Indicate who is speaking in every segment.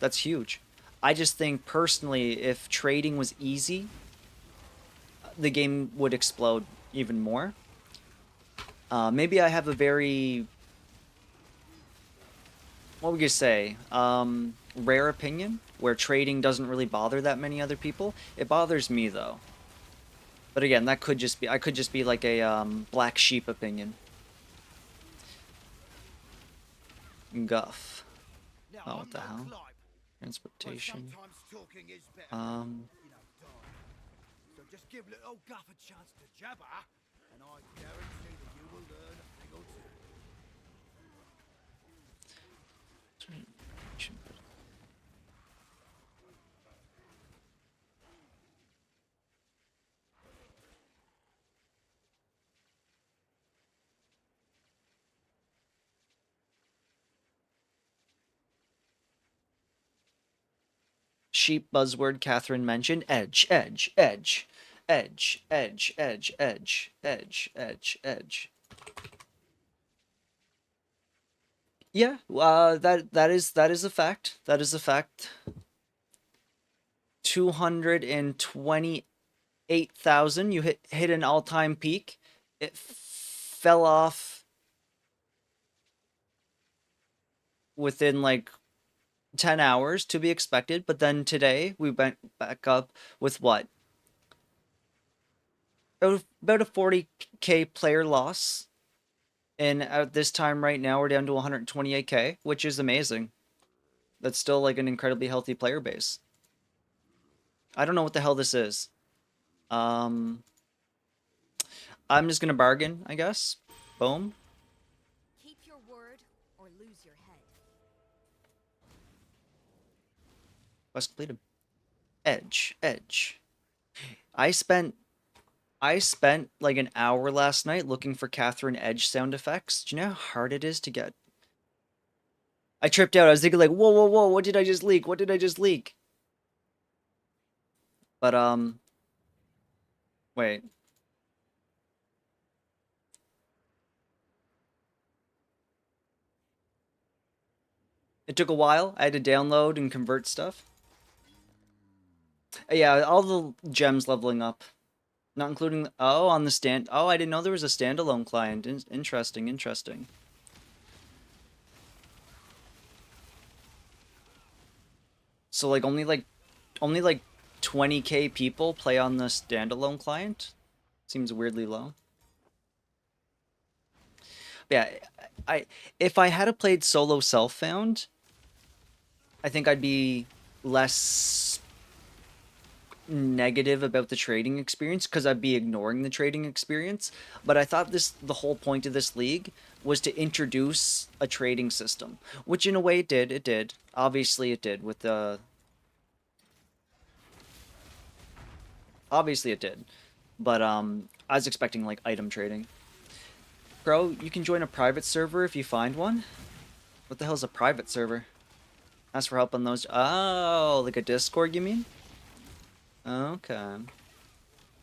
Speaker 1: That's huge. I just think personally, if trading was easy, the game would explode even more. Maybe I have a very, what would you say, rare opinion where trading doesn't really bother that many other people. It bothers me though. But again, that could just be, I could just be like a black sheep opinion. Guff.
Speaker 2: Now,
Speaker 1: Oh, what
Speaker 2: I'm
Speaker 1: the
Speaker 2: no
Speaker 1: hell?
Speaker 2: clipe, but
Speaker 1: Transportation.
Speaker 2: sometimes talking is better
Speaker 1: Um,
Speaker 2: than, dying. So just give little Guff a chance to jabber, and I guarantee that you will learn a thing or two.
Speaker 1: sheep buzzword Catherine mentioned. Edge, edge, edge, edge, edge, edge, edge, edge, edge, edge. Yeah, that is a fact. That is a fact. 228,000. You hit an all-time peak. It fell off within like 10 hours, to be expected, but then today we went back up with what? About a 40K player loss. And at this time right now we're down to 128K, which is amazing. That's still like an incredibly healthy player base. I don't know what the hell this is. Um I'm just gonna bargain, I guess. Boom.
Speaker 3: Keep your word or lose your head.
Speaker 1: Quest completed. Edge, edge. I spent I spent like an hour last night looking for Catherine Edge sound effects. Do you know how hard it is to get? I tripped out. I was thinking like, whoa, whoa, whoa, what did I just leak? What did I just leak? But wait. It took a while. I had to download and convert stuff. Yeah, all the gems leveling up. Not including, oh, on the stand. Oh, I didn't know there was a standalone client. Interesting, interesting. So like only like 20K people play on the standalone client. Seems weirdly low. Yeah, I if I had played solo self-found, I think I'd be less negative about the trading experience because I'd be ignoring the trading experience. But I thought the whole point of this league was to introduce a trading system, which in a way it did. It did. Obviously, it did with the. Obviously, it did. But I was expecting like item trading. Bro, you can join a private server if you find one. What the hell is a private server? Ask for help on those. Oh, like a Discord, you mean? Okay.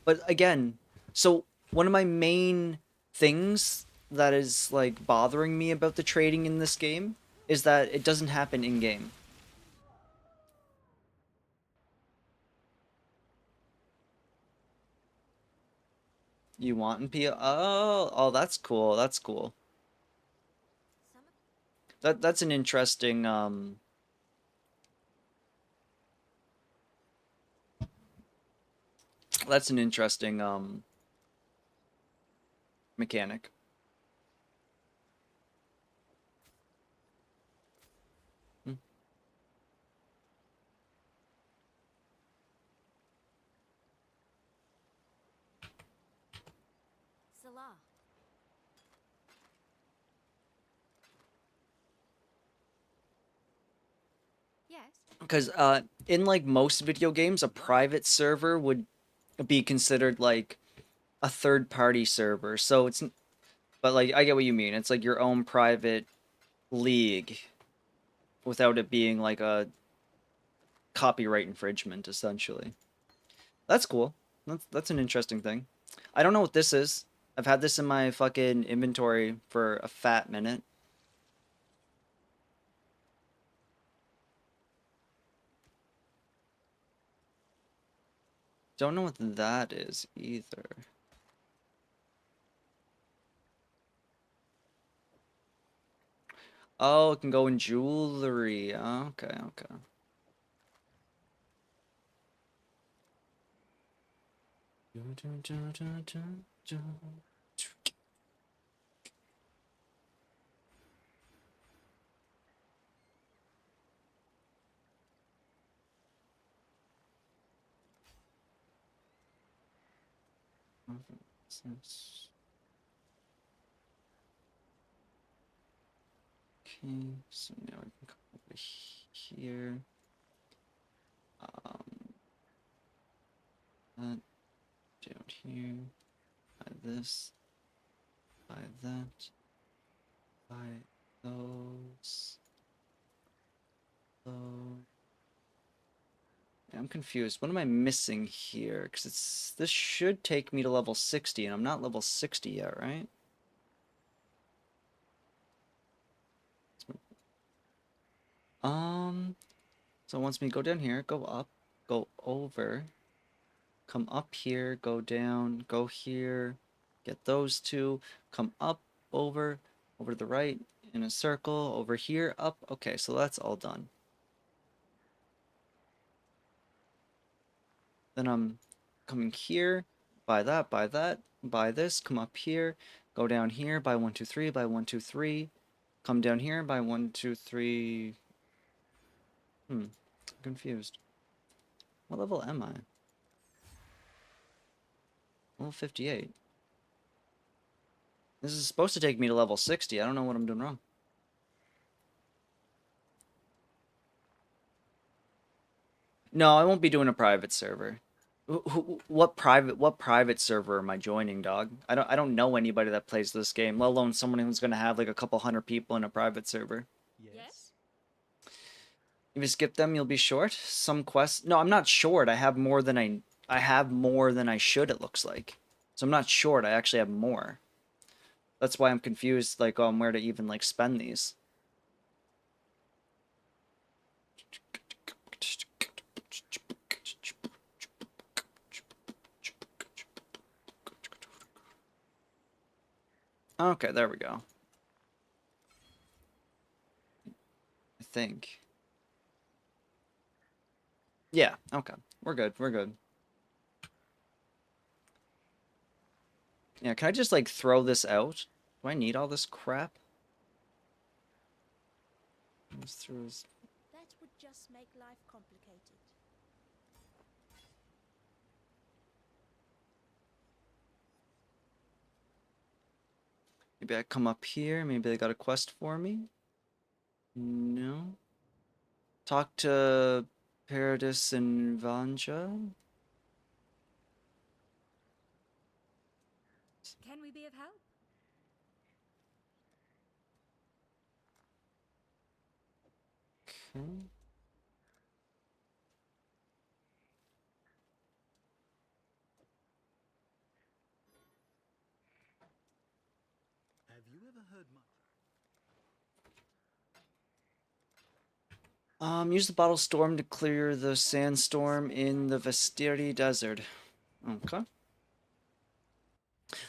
Speaker 1: But again, so one of my main things that is like bothering me about the trading in this game is that it doesn't happen in game. You want in P? Oh, that's cool. That's cool.
Speaker 3: Some of
Speaker 1: That's an interesting that's an interesting mechanic. Hmm.
Speaker 3: Salah. Yes.
Speaker 1: Because in like most video games, a private server would be considered like a third party server. So it's but like I get what you mean. It's like your own private league without it being like a copyright infringement essentially. That's cool. That's an interesting thing. I don't know what this is. I've had this in my fucking inventory for a fat minute. Don't know what that is either. Oh, it can go in jewelry. Okay, okay. Okay, so now we can come over here. That down here. By this. By that. By those. Those. I'm confused. What am I missing here? Because this should take me to level 60, and I'm not level 60 yet, right? So it wants me to go down here, go up, go over, come up here, go down, go here, get those two, come up, over to the right, in a circle, over here, up. Okay, so that's all done. Then I'm coming here, buy that, buy this, come up here, go down here, buy 1, 2, 3, buy 1, 2, 3, come down here, buy 1, 2, 3. I'm confused. What level am I? Level 58. This is supposed to take me to level 60. I don't know what I'm doing wrong. No, I won't be doing a private server. What private server am I joining, dog? I don't know anybody that plays this game, let alone someone who's gonna have like a couple hundred people in a private server.
Speaker 3: Yes?
Speaker 1: If you skip them, you'll be short. Some quests. No, I'm not short. I have more than I should, it looks like. So I'm not short. I actually have more. That's why I'm confused, like, on where to even like spend these. Okay, there we go. I think. Yeah, okay. We're good. We're good. Yeah, can I just like throw this out? Do I need all this crap?
Speaker 3: That would just make life complicated.
Speaker 1: Maybe I come up here. Maybe they got a quest for me. No. Talk to Paradis and Vanja.
Speaker 3: Can we be of help?
Speaker 1: Okay.
Speaker 2: Have you ever heard much?
Speaker 1: Use the bottle storm to clear the sandstorm in the Vestiri Desert. Okay.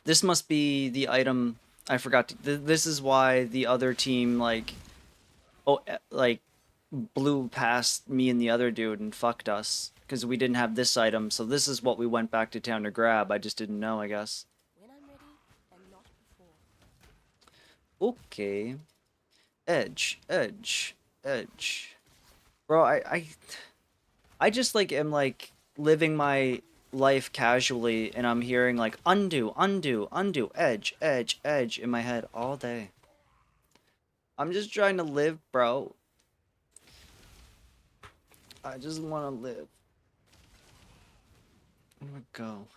Speaker 1: This must be the item I forgot to, this is why the other team like blew past me and the other dude and fucked us because we didn't have this item. So this is what we went back to town to grab. I just didn't know, I guess.
Speaker 3: When I'm ready, and not before.
Speaker 1: Okay. Edge, edge, edge. Bro, I just like am like living my life casually and I'm hearing like undo, undo, undo, edge, edge, edge in my head all day. I'm just trying to live, bro. I just want to live. Where do I go?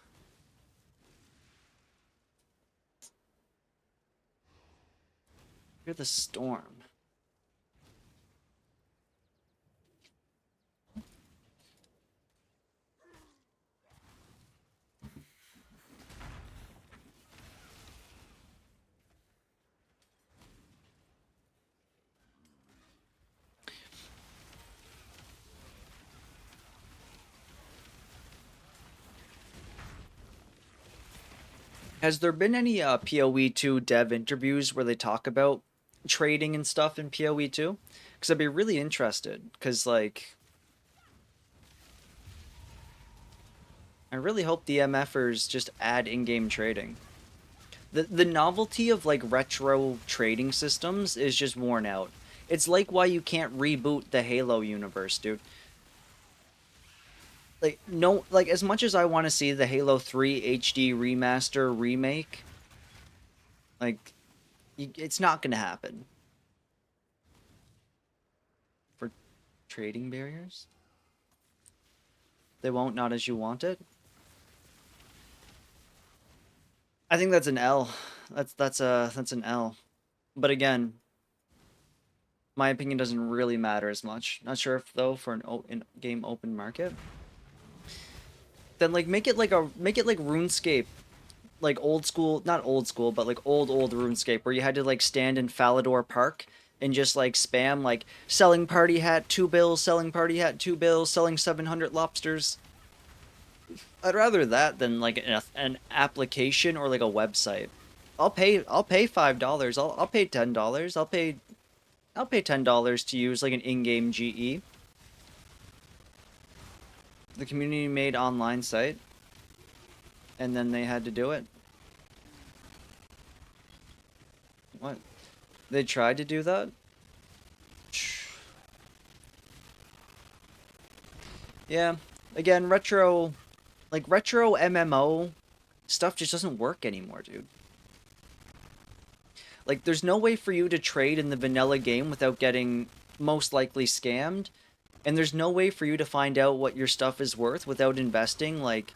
Speaker 1: Hear the storm. Has there been any PoE 2 dev interviews where they talk about trading and stuff in PoE 2? Because I'd be really interested. Because, like, I really hope the MFers just add in-game trading. The novelty of, like, retro trading systems is just worn out. It's like why you can't reboot the Halo universe, dude. Like, no, like, as much as I want to see the Halo 3 HD remaster remake, like, it's not gonna happen. For trading barriers? They won't, not as you want it? I think that's an L. That's an L. But again, my opinion doesn't really matter as much. Not sure if though for an in-game open market. Then like make it like RuneScape, like old school, not old school, but like old RuneScape where you had to like stand in Falador Park and just like spam like selling party hat 2 bills, selling party hat 2 bills, selling 700 lobsters. I'd rather that than like an application or like a website. I'll pay $5. I'll pay $10. I'll pay $10 to use like an in-game GE. The community made online site, and then they had to do it. What? They tried to do that? Yeah. Again, retro MMO stuff just doesn't work anymore, dude. Like, there's no way for you to trade in the vanilla game without getting most likely scammed. And there's no way for you to find out what your stuff is worth without investing, like,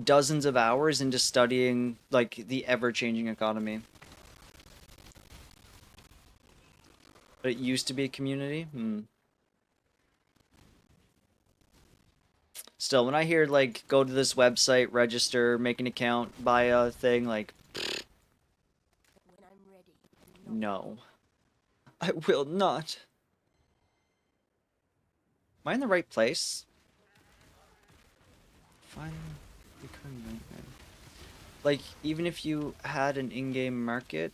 Speaker 1: dozens of hours into studying, like, the ever-changing economy. But it used to be a community? Still, when I hear, like, go to this website, register, make an account, buy a thing, like,
Speaker 3: When I'm ready.
Speaker 1: no. I will not. Am I in the right place? Fine. Recurring nightmare. Like, even if you had an in-game market,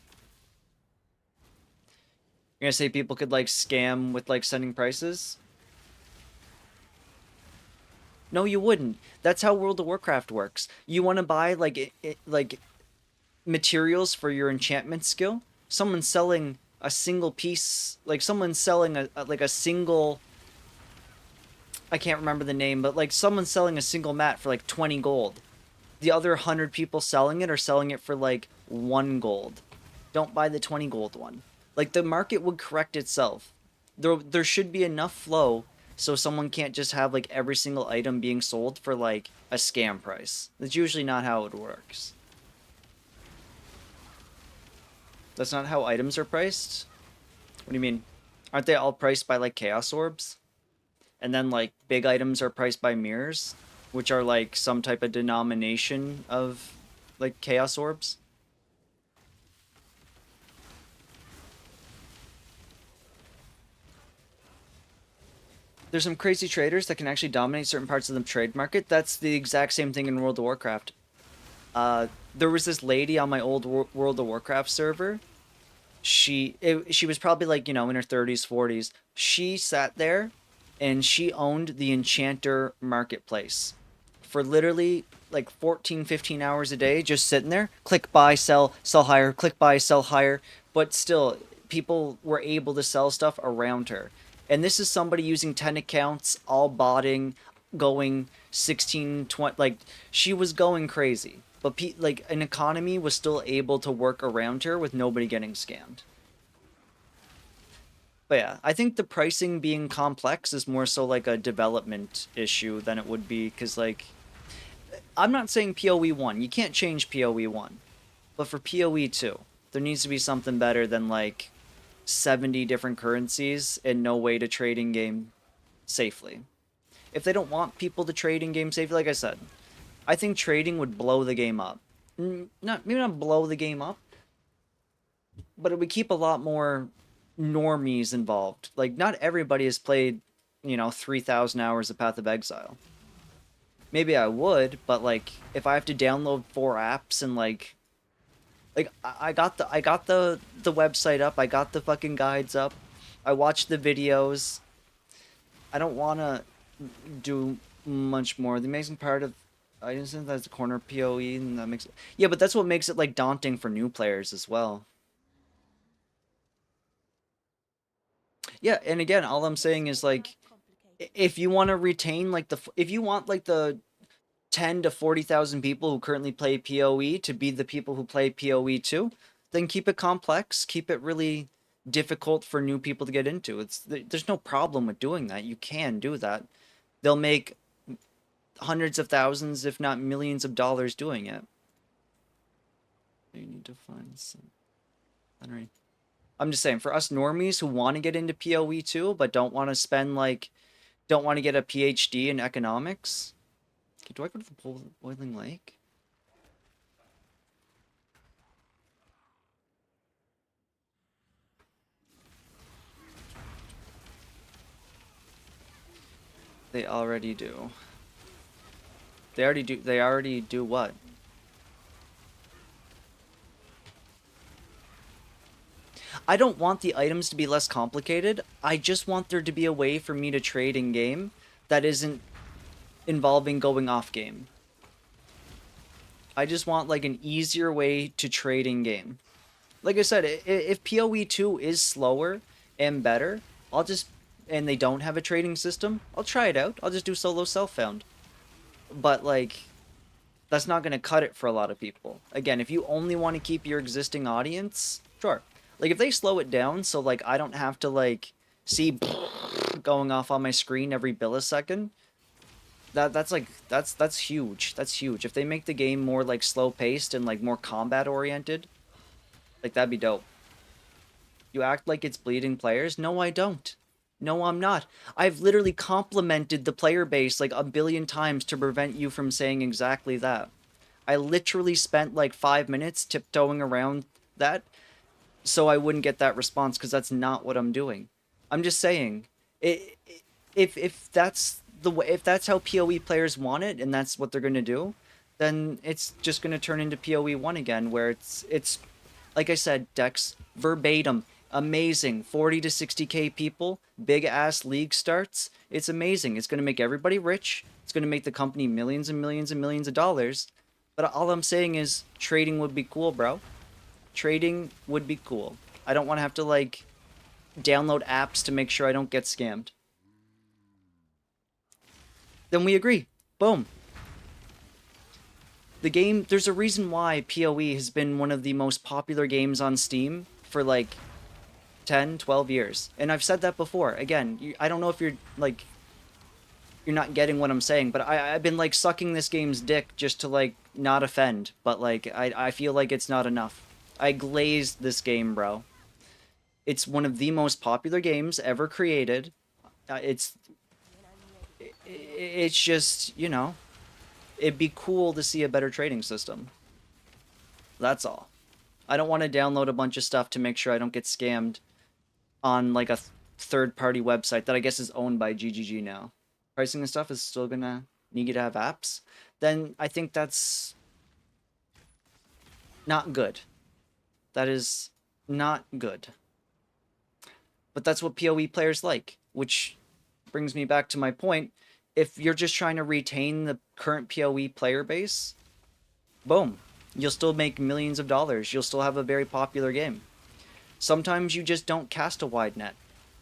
Speaker 1: you're gonna say people could, like, scam with, like, sending prices? No, you wouldn't. That's how World of Warcraft works. You want to buy, like, like, materials for your enchantment skill? Someone's selling a single piece, like, someone's selling like, a single... I can't remember the name, but, like, someone's selling a single mat for, like, 20 gold. The other 100 people selling it are selling it for, like, 1 gold. Don't buy the 20 gold one. Like, the market would correct itself. There should be enough flow so someone can't just have, like, every single item being sold for, like, a scam price. That's usually not how it works. That's not how items are priced? What do you mean? Aren't they all priced by, like, chaos orbs? And then, like, big items are priced by mirrors, which are, like, some type of denomination of, like, chaos orbs. There's some crazy traders that can actually dominate certain parts of the trade market. That's the exact same thing in World of Warcraft. There was this lady on my old World of Warcraft server. She was probably, like, you know, in her 30s, 40s. She sat there and she owned the Enchanter marketplace for literally like 14, 15 hours a day, just sitting there. Click, buy, sell higher, click, buy, sell higher. But still, people were able to sell stuff around her. And this is somebody using 10 accounts, all botting, going 16, 20, like, she was going crazy. But, like, an economy was still able to work around her with nobody getting scammed. But yeah, I think the pricing being complex is more so like a development issue than it would be, because, like, I'm not saying PoE 1. You can't change PoE 1. But for PoE 2, there needs to be something better than, like, 70 different currencies and no way to trade in game safely. If they don't want people to trade in game safely, like I said, I think trading would blow the game up. Maybe not blow the game up, but it would keep a lot more normies involved. Like, not everybody has played, you know, 3,000 hours of Path of Exile. Maybe I would, but, like, if I have to download 4 apps and, like, Like I got the website up. I got the fucking guides up. I watched the videos. I don't want to do much more. The amazing part of I understand that's the corner PoE, and that makes it, yeah, but that's what makes it like daunting for new players as well. Yeah, and again, all I'm saying is like if you want to retain like if you want like the 10 to 40,000 people who currently play PoE to be the people who play PoE too, then keep it complex, keep it really difficult for new people to get into. There's no problem with doing that. You can do that. They'll make hundreds of thousands, if not millions of dollars doing it. You need to find some. I don't know. I'm just saying, for us normies who want to get into PoE too, but don't want to spend like, don't want to get a PhD in economics. Okay, do I go to the Boiling Lake? They already do. They already do. They already do what? I don't want the items to be less complicated. I just want there to be a way for me to trade in game that isn't involving going off game. I just want like an easier way to trade in game. Like I said, if PoE 2 is slower and better, I'll just and they don't have a trading system, I'll try it out. I'll just do solo self-found. But like that's not going to cut it for a lot of people. Again, if you only want to keep your existing audience, sure. Like if they slow it down so like I don't have to like see going off on my screen every millisecond, that's huge. That's huge. If they make the game more like slow paced and like more combat oriented, like that'd be dope. You act like it's bleeding players? No, I don't. No, I'm not. I've literally complimented the player base like a billion times to prevent you from saying exactly that. I literally spent like 5 minutes tiptoeing around that so I wouldn't get that response because that's not what I'm doing. I'm just saying, if that's the way, if that's how PoE players want it and that's what they're gonna do, then it's just gonna turn into PoE 1 again, where it's like I said, Dex, verbatim, amazing, 40 to 60k people, big ass league starts. It's amazing. It's gonna make everybody rich. It's gonna make the company millions and millions and millions of dollars. But all I'm saying is trading would be cool, bro. Trading would be cool. I don't want to have to like download apps to make sure I don't get scammed. Then we agree. Boom. The game, there's a reason why PoE has been one of the most popular games on Steam for like 10, 12 years. And I've said that before. Again, I don't know if you're like, you're not getting what I'm saying, but I've been like sucking this game's dick just to like not offend, but like I feel like it's not enough. I glazed this game, bro. It's one of the most popular games ever created. It's just, you know, it'd be cool to see a better trading system. That's all. I don't want to download a bunch of stuff to make sure I don't get scammed on like a third-party website that I guess is owned by GGG now. Pricing and stuff is still gonna need you to have apps. Then I think that's not good. That is not good. But that's what PoE players like, which brings me back to my point. If you're just trying to retain the current PoE player base, boom, you'll still make millions of dollars. You'll still have a very popular game. Sometimes you just don't cast a wide net.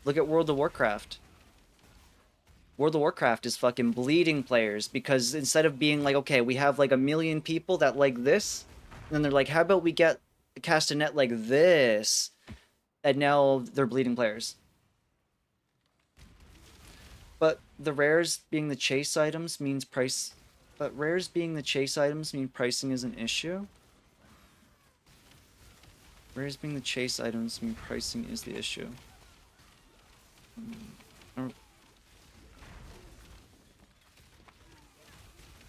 Speaker 1: Look at World of Warcraft. World of Warcraft is fucking bleeding players because instead of being like, okay, we have like a million people that like this, and then they're like, how about we cast a net like this? And now they're bleeding players. But the rares being the chase items means price. But rares being the chase items mean pricing is an issue. Rares being the chase items mean pricing is the issue. I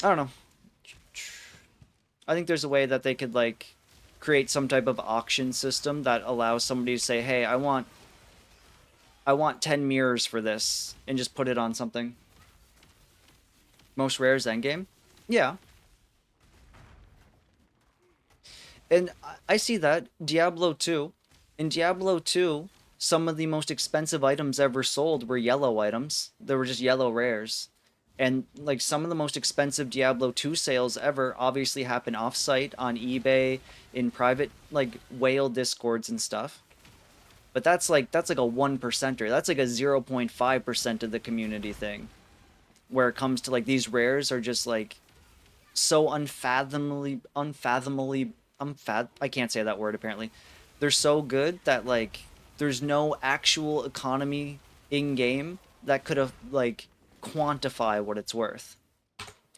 Speaker 1: don't know. I think there's a way that they could like create some type of auction system that allows somebody to say, "Hey, I want 10 mirrors for this," and just put it on something. Most rares endgame? Yeah. And I see that. Diablo 2. In Diablo 2, some of the most expensive items ever sold were yellow items. They were just yellow rares. And like some of the most expensive Diablo 2 sales ever obviously happen off-site on eBay in private like whale discords and stuff. But that's like a 1%er. That's like a 0.5% of the community thing. Where it comes to like these rares are just like so I can't say that word apparently. They're so good that like there's no actual economy in game that could have like quantify what it's worth.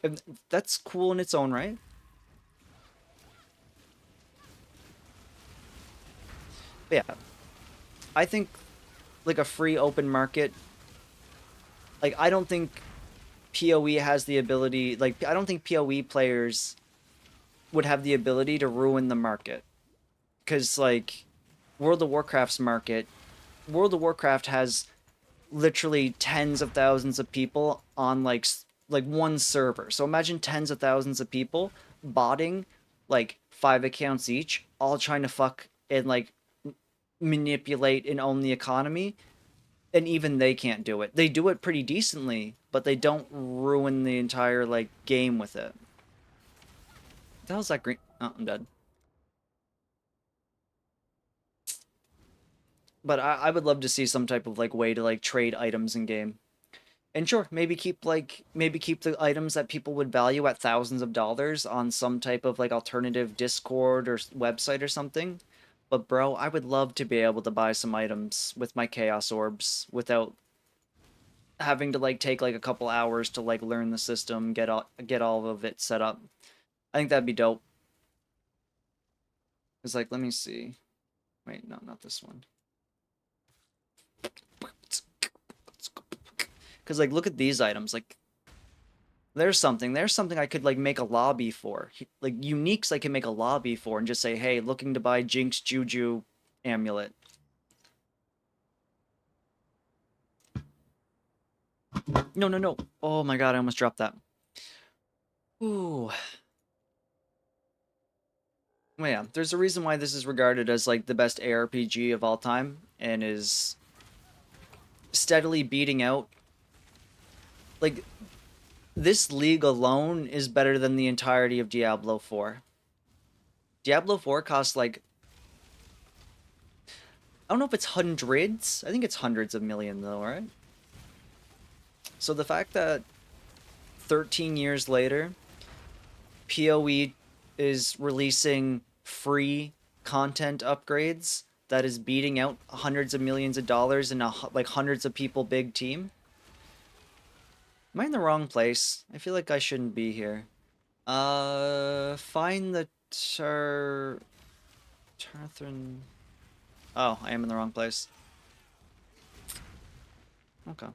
Speaker 1: And that's cool in its own right. But yeah, I think like a free open market, like I don't think PoE has the ability, like I don't think PoE players would have the ability to ruin the market. Cuz like World of Warcraft's market, World of Warcraft has literally tens of thousands of people on like one server. So imagine tens of thousands of people botting like 5 accounts each, all trying to fuck and like manipulate and own the economy, and even they can't do it. They do it pretty decently, but they don't ruin the entire like game with it. What the hell's that green? Oh, I'm dead. But I would love to see some type of like way to like trade items in game. And sure, maybe keep the items that people would value at thousands of dollars on some type of like alternative Discord or website or something. But bro, I would love to be able to buy some items with my Chaos Orbs without having to like take like a couple hours to like learn the system, get all of it set up. I think that'd be dope. It's like, let me see. Wait, no, not this one. Cause like look at these items. Like there's something I could like make a lobby for. Like uniques I can make a lobby for and just say, hey, looking to buy Jinx Juju amulet. No, no, no. Oh my god, I almost dropped that. Ooh. Well, yeah, there's a reason why this is regarded as like the best ARPG of all time and is steadily beating out like this league alone is better than the entirety of Diablo 4. Diablo 4 costs like I don't know if it's hundreds. I think it's hundreds of million though, right? So the fact that 13 years later, PoE is releasing free content upgrades that is beating out hundreds of millions of dollars in a like hundreds of people big team. Am I in the wrong place? I feel like I shouldn't be here. Find the Tarthran. Oh, I am in the wrong place. Okay.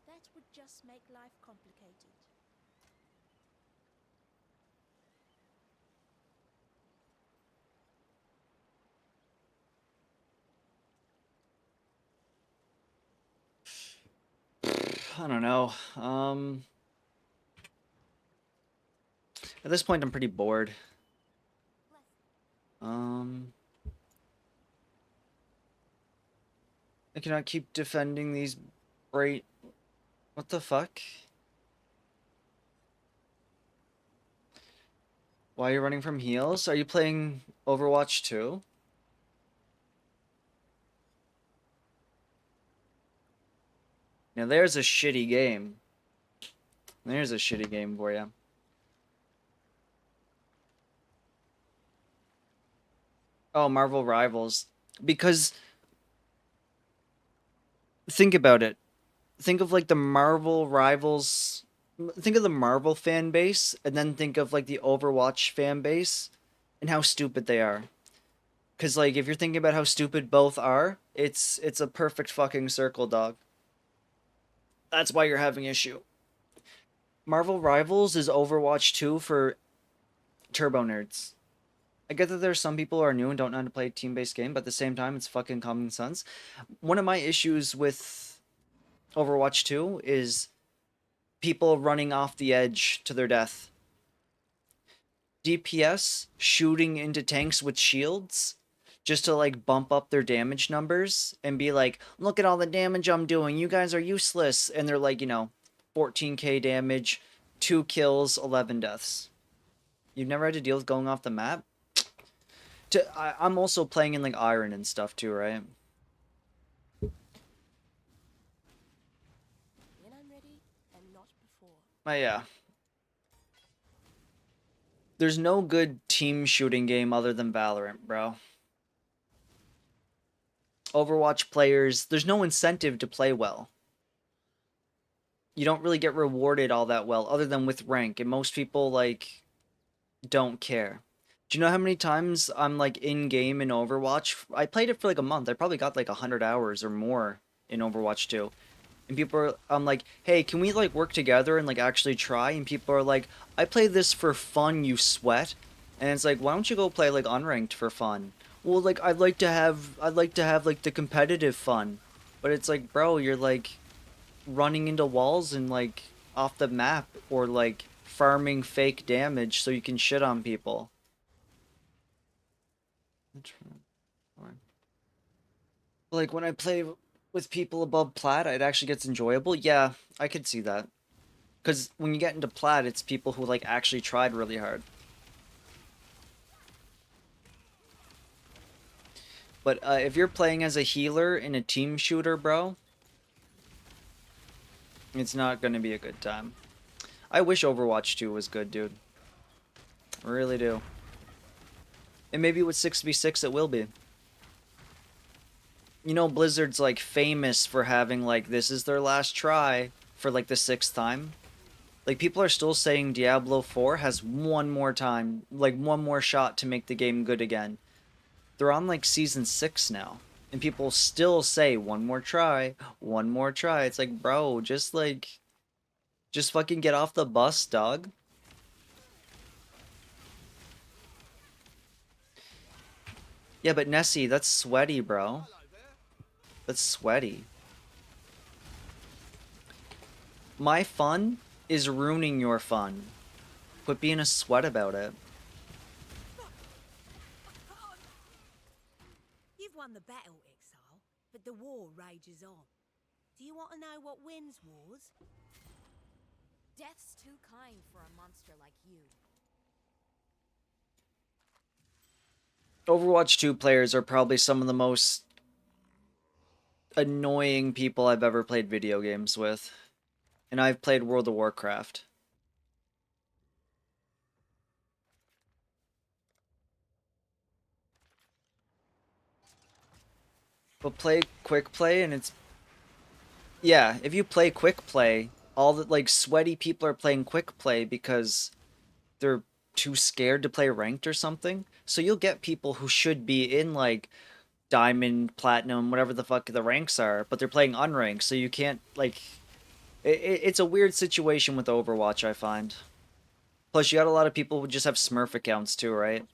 Speaker 3: That would just make life complicated.
Speaker 1: I don't know. At this point, I'm pretty bored. Um, I cannot keep defending these bright. What the fuck? Why are you running from heals? Are you playing Overwatch 2? Now there's a shitty game. There's a shitty game for you. Oh, Marvel Rivals. Because think about it. think of like the Marvel rivals. Think of the Marvel fan base, and then think of like the Overwatch fan base, and how stupid they are. Cause like if you're thinking about how stupid both are, it's a perfect fucking circle, dog. That's why you're having issue. Marvel Rivals is Overwatch 2 for turbo nerds. I get that there's some people who are new and don't know how to play a team-based game, but at the same time, it's fucking common sense. One of my issues with Overwatch 2 is people running off the edge to their death. DPS shooting into tanks with shields just to like bump up their damage numbers and be like, look at all the damage I'm doing. You guys are useless. And they're like, 14k damage, 2 kills, 11 deaths. You've never had to deal with going off the map? I'm also playing in like Iron and stuff too, right?
Speaker 3: When I'm ready, and not before.
Speaker 1: Yeah. There's no good team shooting game other than Valorant, bro. Overwatch players, there's no incentive to play well. You don't really get rewarded all that well, other than with rank, and most people, like, don't care. Do you know how many times I'm, like, in-game in Overwatch? I played it for, like, a month. I probably got, like, 100 hours or more in Overwatch 2. And people are, I'm like, hey, can we, like, work together and, like, actually try? And people are like, I play this for fun, you sweat. And it's like, why don't you go play, like, unranked for fun? Well, like, I'd like to have, like, the competitive fun. But it's like, bro, you're, like, running into walls and, like, off the map. Or, like, farming fake damage so you can shit on people. Like, when I play with people above plat, it actually gets enjoyable. Yeah, I could see that. Because when you get into plat, it's people who, like, actually tried really hard. But if you're playing as a healer in a team shooter, bro, it's not going to be a good time. I wish Overwatch 2 was good, dude. I really do. And maybe with 6v6 it will be. You know, Blizzard's, like, famous for having, like, this is their last try for, like, the 6th time. Like, people are still saying Diablo 4 has one more time, like, one more shot to make the game good again. They're on, like, Season 6 now. And people still say, one more try, one more try. It's like, bro, just, like, just fucking get off the bus, dog. Yeah, but Nessie, that's sweaty, bro. That's sweaty. My fun is ruining your fun. Quit being a sweat about it.
Speaker 4: You've won the battle, Exile, but the war rages on. Do you want to know what wins wars?
Speaker 3: Death's too kind for a monster like you.
Speaker 1: Overwatch 2 players are probably some of the most annoying people I've ever played video games with. And I've played World of Warcraft. But play quick play and it's... Yeah, if you play quick play, all the, like, sweaty people are playing quick play because they're too scared to play ranked or something. So you'll get people who should be in, like, diamond, platinum, whatever the fuck the ranks are, but they're playing unranked, so you can't, like... It's a weird situation with Overwatch, I find. Plus, you got a lot of people who just have Smurf accounts too, right?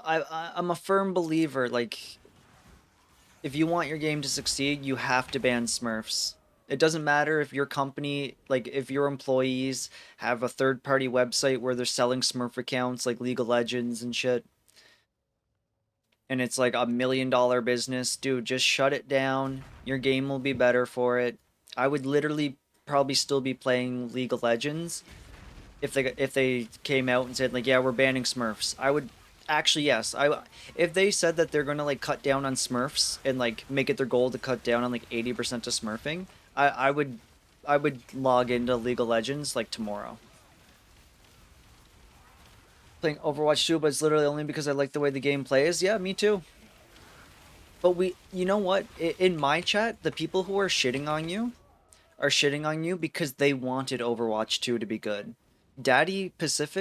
Speaker 1: I'm a firm believer, like, if you want your game to succeed, you have to ban Smurfs. It doesn't matter if your company, like, if your employees have a third-party website where they're selling Smurf accounts, like League of Legends and shit, and it's like $1 million business, dude, just shut it down. Your game will be better for it. I would literally probably still be playing League of Legends if they came out and said, like, yeah, we're banning Smurfs. I would actually, yes. If they said that they're gonna, like, cut down on Smurfs and, like, make it their goal to cut down on, like, 80% of Smurfing, I would log into League of Legends, like, tomorrow. playing Overwatch 2, but it's literally only because I like the way the game plays. Yeah, me too. But you know what? In my chat, the people who are shitting on you because they wanted Overwatch 2 to be good. Daddy Pacific